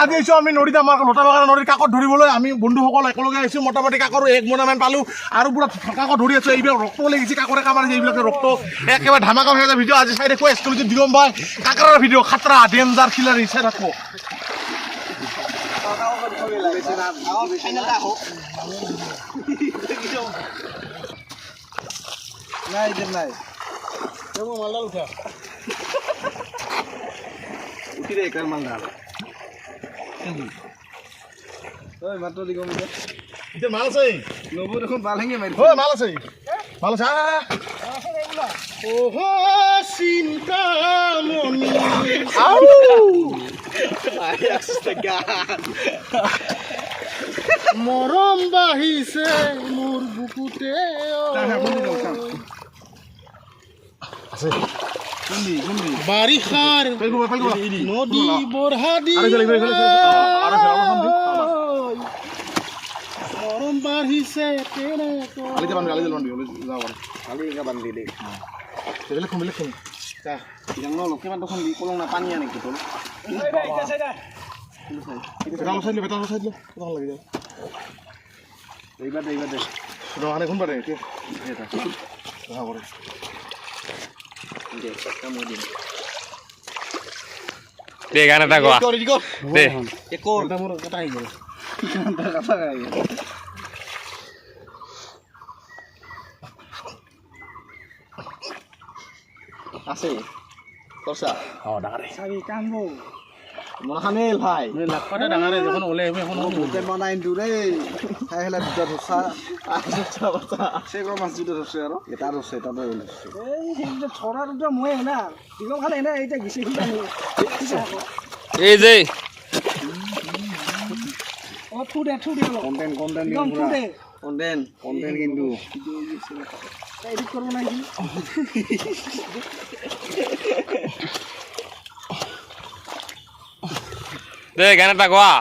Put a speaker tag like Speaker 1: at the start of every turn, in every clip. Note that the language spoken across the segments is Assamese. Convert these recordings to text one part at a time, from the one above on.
Speaker 1: আজি আহিছোঁ আমি নদীত আমাৰ লতাবাগানৰ নদীৰ কাকত ধৰিবলৈ আমি বন্ধুসকল একেলগে আহিছোঁ মোটামুটি কাকৰ 1 মোনামান পালোঁ আৰু পুৰা কাকত ধৰি আছোঁ এইবিলাক ৰক্ত লাগিছে কাকৰে কামাৰিছে এইবিলাকে ৰক্ত একেবাৰে ধামাকা ভেজা ভিডিঅ' আজি চাই দেখুৱাই এক্সক্লুজিভ দিগম ভাই কাকৰৰ ভিডিঅ' খাতৰা ডেঞ্জাৰ খিলাৰী চাই থাকো নাই নাই মালডাল উঠা উঠি দে একবার মালডাল ওই মাত্র দিগম এটা মাল আছে নবু দেখুন বাল হেঙ্গে মারি ও মাল আছে ওহো চিন্তামণি আউ আই আসছে গান মরম বাহিছে মোর বুকুতে আছে গুন্ডি বারিখার নদী বরহাদি মরম বাহিছে তেরে আলি বান্ধি দে লেখুন তা yang no ke man dokon di kolong na pani ani gitu betal side lo tong lagi deh এইবার দে রহানে কোন পারে কে এটা দেখা করে দে কাম দিন
Speaker 2: দে গানাটা গোয়া দে
Speaker 1: এ কোর এটা মোর কথা আই গেল কথা আই গেল আছে করছা ডাঙারে সাবি কামবো মহানেল ভাই লাখটা ডাঙারে যখন ওলে এখন ওতে বানাই দুরে খাই হলা দুটা ধসা আচ্ছা বাচ্চা সেগুলো মাছ দুটো ধসে আর এটা ধসে এটা নয় এই যে ছড়া দুটো ময়ে না দিগম খালে না এইটা গিসে খিটানি
Speaker 2: এই যে
Speaker 1: ও থুডে কন্টেন্ট কিন্তু এডিট করব না কি
Speaker 2: দে গানাটা গোয়া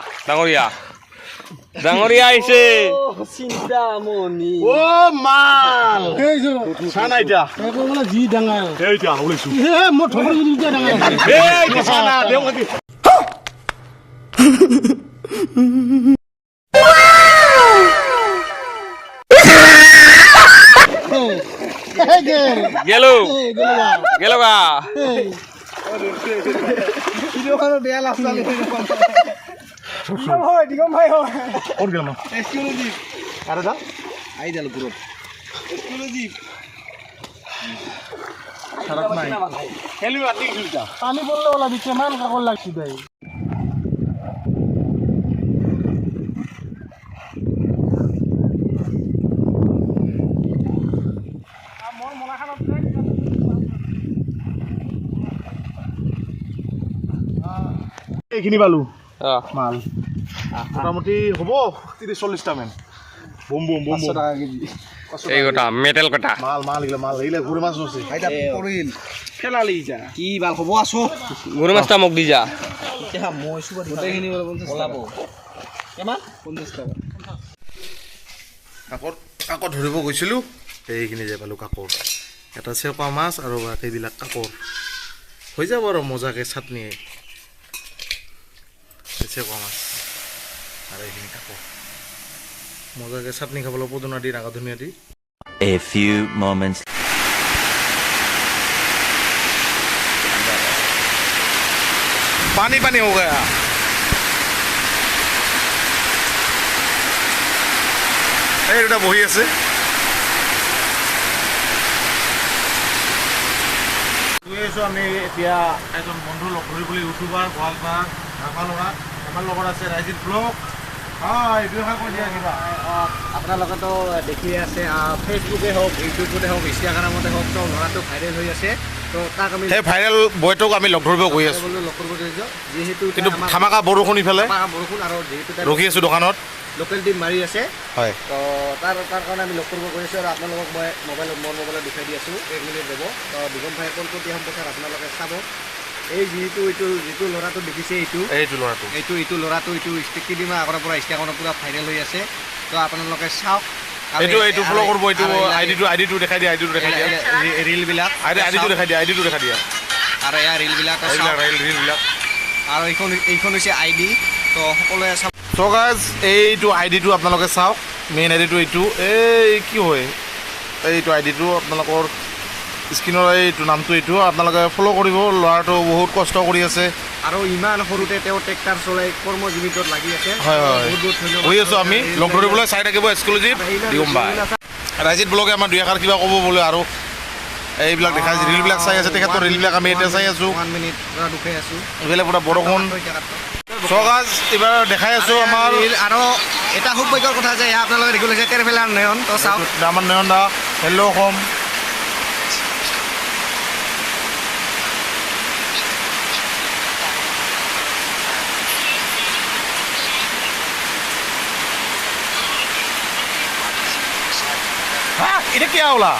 Speaker 2: ডাঙরিয়া আইছে
Speaker 1: চিন্তামণি ও মাল এই যে সানা এটা বলে জি ডাঙাল এইটা হইছো এ মো ঠকর জি ডাঙাল এই সানা দেও কি
Speaker 2: গেল গা
Speaker 1: ভিডিও খানো বেয়া লাস্ট আলে দিগম ভাই হয় ওর গেল না এক্সক্লুসিভ আরে দা আই দাল গ্রুপ এক্সক্লুসিভ খারাপ নাই খেলি আটি খেলতা পানি বললে ওলা দিকে মান কাকর লাগছি ভাই এইখিনি পালো মাল মোটামুটি হ'ব 30-40টা মান বুম টাকা কেজি
Speaker 2: এই গোটা মেটেল গোটা
Speaker 1: মাল এইলে ঘুরে মাছ আছে এটা পড়িল ফেলালি যা কি বাল হ'ব আসো
Speaker 2: গুৰু মাছটা মোক দি যা
Speaker 1: এতিয়া মই সুবা গোটেইখিনি বলে 50 টাকা কেমান 50 টাকা কাকত ধৰিব গৈছিলো এইখিনি যে পালো কাকৰ এটা চেপা মাছ আৰু বাকিবিলাক কাকৰ হৈ যাব আৰু মজাকে চাটনি চেপা মাছ আৰু এইখিনি কাকৰ মজাকে চাটনি খাবলৈ পদুনা দি ৰাঙা ধনিয়া দি
Speaker 3: A few moments
Speaker 1: पानी हो गया এইটা বহি আছে আমি এতিয়া এজন বন্ধু লগ ধৰিবলৈ ইউটিউবাৰ গোৱালপাৰ আমাৰ লগত আছে ৰাইজিত ব্লগ হয় ব্যৱহাৰ কৰি দিয়া কিবা আপোনালোকেতো দেখিয়ে আছে ফেচবুকে হওক ইউটিউবতে হওক ইনষ্টাগ্ৰামতে হওক তো ল'ৰাটো ভাইৰেল হৈ আছে তো তাক আমি সেই ভাইৰেল বয়টোক আমি লগ ধৰিব গৈ আছোঁ যিহেতু কিন্তু ধামাকা বৰষুণ ইফালে বৰষুণ আৰু যিহেতু ৰখি আছোঁ দোকানত লোকেল টিম মাৰি আছে হয় তো তাৰ কাৰণে আমি লগ কৰিব গৈ আছোঁ আৰু আপোনালোকক মই মোৰ মোবাইলত দেখাই দি আছোঁ 1 মিনিট ৰ'ব তো দিগম ভাই কোনটো সম্পৰ্কে আপোনালোকে চাব এই যিটো ল'ৰাটো দেখিছে এইটো ল'ৰাটো ষ্টিকিডিমা আগৰ পৰা ইনষ্টাগ্ৰামত পুৰা ভাইৰেল হৈ আছে তো আপোনালোকে চাওক এইটো ফলো কৰিব এইটো আইডিটো দেখাই দিয়া ৰিলবিলাক আইডিটো দেখাই দিয়া
Speaker 4: আৰু এয়া ৰিলবিলাক
Speaker 1: ৰিলবিলাক
Speaker 4: আৰু এইখন হৈছে ID তো সকলোৱে চাব
Speaker 1: চ' গাইজ এইটো আইডিটো আপোনালোকে চাওক মেইন আইডিটো এইটো এই কি হয় এইটো আইডিটো আপোনালোকৰ স্ক্ৰীনৰ এইটো নামটো এইটো আপোনালোকে ফ'ল' কৰিব ল'ৰাটো বহুত কষ্ট কৰি আছে
Speaker 4: আৰু ইমান সৰুতে তেওঁ ট্ৰেক্টাৰ চলাই কৰ্মজীৱিতত লাগি আছে
Speaker 1: হয় হয়
Speaker 4: বহুত বহুত ধন্যবাদ
Speaker 1: কৰি আছোঁ আমি লগ ধৰিবলৈ চাই থাকিব এক্সক্লুজিভ দিগম বাই ৰাইজিত ব্লগে আমাৰ দুই এষাৰ কিবা ক'ব বোলে আৰু এইবিলাক দেখা ৰিলবিলাক চাই আছে তেখেতৰ ৰিলবিলাক আমি এতিয়া চাই আছোঁ
Speaker 4: 1 মিনিট পৰা দুখাই আছোঁ
Speaker 1: এইফালে পুৰা বৰষুণ চগাজ এইবাৰ দেখাই আছোঁ আমাৰ
Speaker 4: আৰু এটা সৌভাগ্যৰ কথা যে এয়া আপোনালোকে দেখিবলৈ যে ট্ৰেভেলাৰ নয়ন তো চাওক
Speaker 1: আমাৰ নয়ন দা হেল্ল' অসম এটা কি আওলা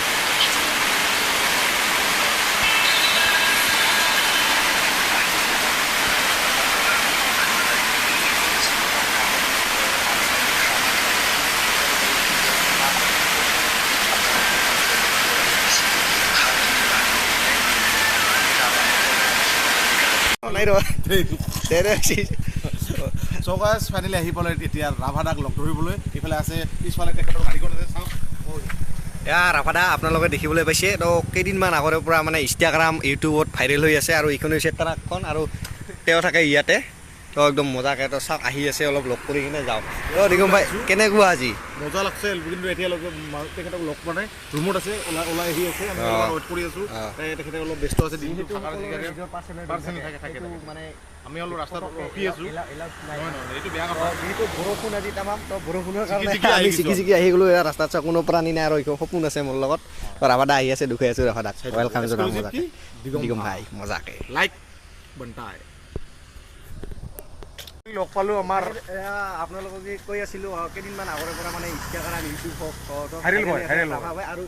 Speaker 4: নাই ৰ
Speaker 1: চৌকাছ ফাইনেলি আহি পালে এতিয়া ৰাভাদাক লগ ধৰিবলৈ এইফালে আছে পিছফালে তেখেতৰ গাড়ীখন আছে চাওক
Speaker 4: এয়া ৰাভাদা আপোনালোকে দেখিবলৈ পাইছে তো কেইদিনমান আগৰে পৰা মানে ইনষ্টাগ্ৰাম ইউটিউবত ভাইৰেল হৈ আছে আৰু এইখন হৈছে ট্ৰাকখন আৰু তেওঁ থাকে ইয়াতে তো একদম মজাকৈ তো চাওক আহি আছে অলপ লগ কৰি কিনে যাওঁ তো দিগম ভাই কেনেকুৱা আজি
Speaker 1: মজা লাগছে কিন্তু এতিয়ালৈকে তেখেতক লগ পোৱা নাই ৰুমত আছে ওলাই আহি আছে আমি ৱেইট কৰি আছোঁ তেখেতে অলপ ব্যস্ত আছে দিনটো
Speaker 4: মানে
Speaker 1: আমি অলপ ৰাস্তাত ৰখি আছোঁ এইটো বেয়া কথা
Speaker 4: যিহেতু বৰষুণ আজি তামাম তো বৰষুণৰ
Speaker 1: চিকি
Speaker 4: কাৰণে আমি
Speaker 1: আহিছোঁ।
Speaker 4: চিকি চিকি আহি গ'লোঁ এয়া ৰাস্তাত চাওক কোনো প্ৰাণী নাই আৰু এইখন সপোন আছে মোৰ লগত তো ৰাভাদা আহি আছে দুখাই আছোঁ ৰাভাদাক ৱেলকাম জনাম মজাকৈ দিগম ভাই মজাকৈ
Speaker 1: লাইক বন্তাই লগ পালোঁ আমাৰ
Speaker 4: এয়া আপোনালোকক যে কৈ আছিলোঁ কেইদিনমান আগৰে পৰা মানে ইনষ্টাগ্ৰাম ইউটিউব হওক
Speaker 1: ভাইৰেল হয়, ভাইৰেল হয়।
Speaker 4: আৰু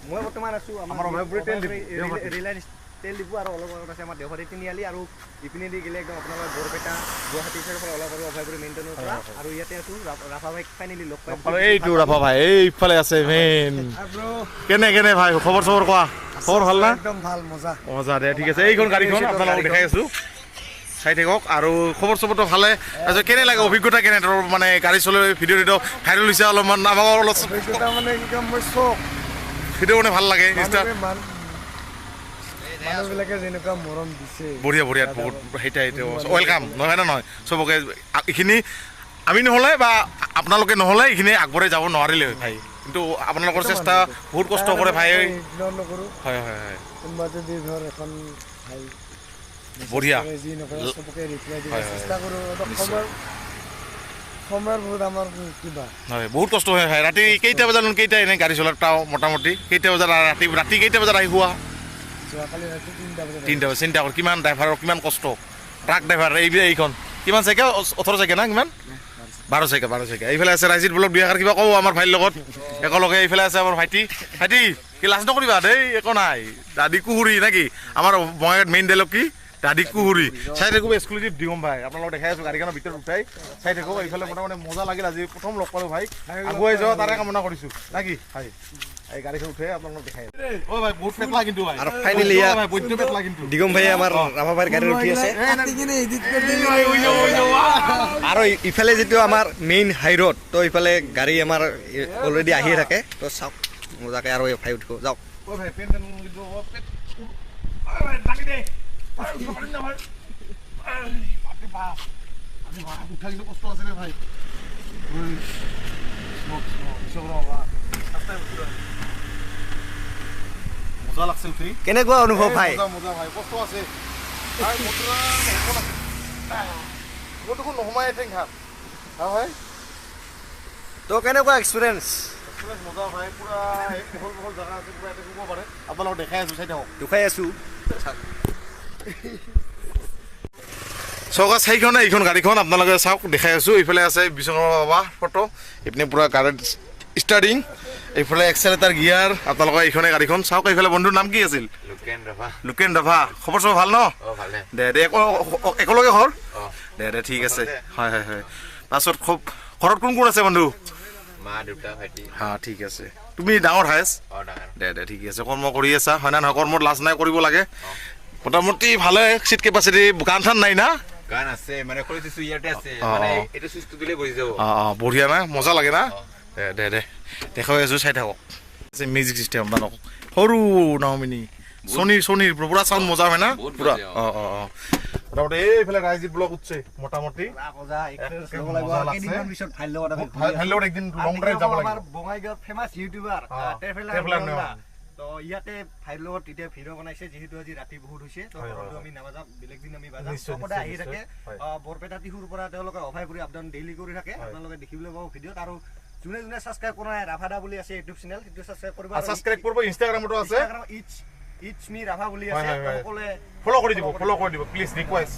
Speaker 4: মই বৰ্তমান আছোঁ
Speaker 1: আমাৰ অভয়পুৰী তেল ডিপু, দেওবাৰী।
Speaker 4: ৰিলায়েন্স তেল ডিপু আৰু অলপ আগত আছে আমাৰ দেওবাৰী তিনিআলি আৰু ইপিনেদি গ'লে একদম আপোনালোকৰ বৰপেটা গুৱাহাটী চাইডৰ পৰা অলপ আৰু অভয়পুৰী মেইন টাউনৰ পৰা আৰু ইয়াতে আছোঁ ৰাভা ভাইক ফাইনেলি লগ পাই
Speaker 1: এইটো ৰাভা ভাই এইফালে আছে মেইন কেনে ভাই খবৰ চবৰ কোৱা খবৰ ভাল না
Speaker 4: একদম ভাল মজা
Speaker 1: মজা দে ঠিক আছে এইখন গাড়ীখন আপোনালোকক দেখাই আছোঁ চাই থাকক আৰু খবৰ চবৰটো ভালে তাৰপিছত কেনে লাগে অভিজ্ঞতা কেনে তোৰ মানে গাড়ী চলাই ভিডিঅ'টো ভাইৰেল হৈছে অলপমান আমাক অলপ
Speaker 4: মানে একদম মই চখ
Speaker 1: ভিডিঅ' মানে ভাল লাগে ইনষ্টা
Speaker 4: মানুহবিলাকে যেনেকুৱা মৰম দিছে
Speaker 1: বঢ়িয়া বঢ়িয়া বহুত সেইটাই ৱেলকাম নহয় নে নহয় চবকে এইখিনি আমি নহ'লে বা আপোনালোকে নহ'লে এইখিনি আগবঢ়াই যাব নোৱাৰিলে ভাই কিন্তু আপোনালোকৰ চেষ্টা বহুত কষ্ট কৰে ভাই
Speaker 4: নকৰোঁ
Speaker 1: হয় হয় হয়
Speaker 4: কোনোবা যদি ধৰ এখন ভাই
Speaker 1: বঢ়িয়া
Speaker 4: যি নকৰে চবকে ৰিপ্লাই দিব
Speaker 1: হয়, হয়,
Speaker 4: চেষ্টা কৰোঁ সময়ৰ বহুত আমাৰ কিবা
Speaker 1: হয় বহুত কষ্ট হয় ভাই ৰাতি কেইটা বজাত কেইটা এনেই গাড়ী চলাত পাওঁ মোটামুটি কেইটা বজাত ৰাতি কেইটা বজাত আহি হোৱা
Speaker 4: যোৱাকালি ৰাতি 3টা বজাত
Speaker 1: 3টা বজাত চিন্তা কৰ কিমান ড্ৰাইভাৰৰ কিমান কষ্ট ট্ৰাক ড্ৰাইভাৰ এইখন কিমান চাইকেল 18 চাইকেল না কিমান 12 চাইকেল এইফালে আছে ৰাইজিত ব্লগ দুই এষাৰ কিবা কওঁ আমাৰ ভাইৰ লগত একেলগে এইফালে আছে আমাৰ ভাইটি কি লাজ নকৰিবা দেই একো নাই দাদী কুহুৰী নেকি আমাৰ বঙাইগাঁৱত মেইন ডাইলগ কি দাদী কুহুৰী চাই থাকোঁ এক্সক্লুজিভ দিগম ভাই আপোনালোকক দেখাই আছোঁ গাড়ীখনৰ ভিতৰত উঠাই চাই থাকোঁ এইফালে মোটামুটি মজা লাগিল আজি প্ৰথম লগ পালোঁ ভাই আগুৱাই যোৱা তাৰে কামনা কৰিছোঁ নাকি ভাই এই গাড়ীখন উঠে আপোনালোকক দেখাই অ' ভাই বহুত পেটলা কিন্তু ভাই
Speaker 4: আৰু ফাইনেলি
Speaker 1: ভাই বহুত পেটলা কিন্তু
Speaker 4: দিগম ভাই আমাৰ ৰাভা ভাইৰ গাড়ীত উঠি আছে আৰু ইফালে যিটো আমাৰ মেইন হাই ৰোড তো ইফালে গাড়ী আমাৰ অলৰেডি আহিয়ে থাকে তো চাওক মজাকৈ আৰু ভাই উঠিব যাওক
Speaker 1: অ' ভাই পেন কিন্তু পেট ভাই লাগি দে উঠা কিন্তু কষ্ট আছে ৰে ভাই মজা লাগছে উঠি
Speaker 4: কেনেকুৱা অনুভৱ ভাই
Speaker 1: মজা ভাই কষ্ট আছে মোৰ দেখোন নোসোমাই ঠেং খাপ হয়
Speaker 4: তো কেনেকুৱা এক্সপিৰিয়েঞ্চ
Speaker 1: মজা ভাই পুৰা বহল জেগা আছে পুৰা ইয়াতে শুব পাৰে আপোনালোকক দেখাই আছোঁ চাই থাকক
Speaker 4: দুখাই আছোঁ
Speaker 1: চৌকা চাইখনে এইখন গাড়ীখন আপোনালোকে চাওক দেখাই আছোঁ এইফালে আছে বিশ্বকৰ্মা বাবা ফটো এইপিনে পূৰা গাড়ীত ষ্টাৰ্টিং এইফালে এক্সেলেটাৰ গিয়াৰ আপোনালোকৰ এইখনে গাড়ীখন চাওক এইফালে বন্ধুৰ নাম কি আছিল লোকেন ৰাভা খবৰ চবৰ ভাল ন দে একেলগে ঘৰ দে ঠিক আছে হয় তাৰপিছত ঘৰত কোন কোন আছে বন্ধু
Speaker 5: মা দেউতা ভাইটি
Speaker 1: হা ঠিক আছে তুমি ডাঙৰ হায়েষ্ট দে ঠিক আছে কৰ্ম কৰি আছা হয় না নহয় কৰ্মত লাজ নাই কৰিব লাগে মোটামুটি ভালে চিট কেপাচিটি গান চান নাই না
Speaker 5: গান আছে মানে খুলি দিছো ইয়াতে আছে
Speaker 1: অ,
Speaker 5: মানে
Speaker 1: অ।
Speaker 5: এটা সুস্থ দিলে বহি যাব
Speaker 1: বঢ়িয়া না মজা লাগে না দে দেখাই আছো চাই থাকক মিউজিক চিষ্টেম বানক সৰু নাওমিনি চনীৰ পুৰা চাউণ্ড মজা হয় না
Speaker 5: বহুত
Speaker 1: পুৰা
Speaker 5: মজা,
Speaker 1: মোটামুটি এইফালে ৰাইজিত ব্লক উঠছে মোটামুটি ভাল লগত একদিন লং ড্ৰাইভ যাব লাগিব
Speaker 4: বঙাইগাঁৱৰ ফেমাছ ইউটিউবাৰ
Speaker 1: ট্ৰেভেলাৰ নেওয়া।
Speaker 4: তো ইয়াতে ভাইৰ লগত এতিয়া ভিডিঅ' বনাইছে যিহেতু আজি ৰাতি বহুত হৈছে তো ঘৰতো আমি নাবাজাম বেলেগ দিন আমি বাজাম
Speaker 1: নিশ্চয়,
Speaker 4: সদায় আহি
Speaker 1: নিশ্চয়,
Speaker 4: থাকে
Speaker 1: হয়।
Speaker 4: বৰপেটা টিহুৰ পৰা তেওঁলোকে অভয় কৰি আপডাউন ডেইলি কৰি থাকে আপোনালোকে দেখিবলৈ পাব ভিডিঅ'ত আৰু যোনে যোনে ছাবস্ক্ৰাইব কৰা নাই ৰাভাদা বুলি আছে ইউটিউব চেনেল সেইটো ছাবস্ক্ৰাইব কৰিব আৰু
Speaker 1: ছাবস্ক্ৰাইব কৰিব ইনষ্টাগ্ৰামতো আছে
Speaker 4: ইনষ্টাগ্ৰাম ইটছ মি ৰাভা বুলি আছে
Speaker 1: হয়, হয়, হয়।
Speaker 4: সকলোৱে
Speaker 1: ফ'ল' কৰি দিব প্লিজ ৰিকুৱেষ্ট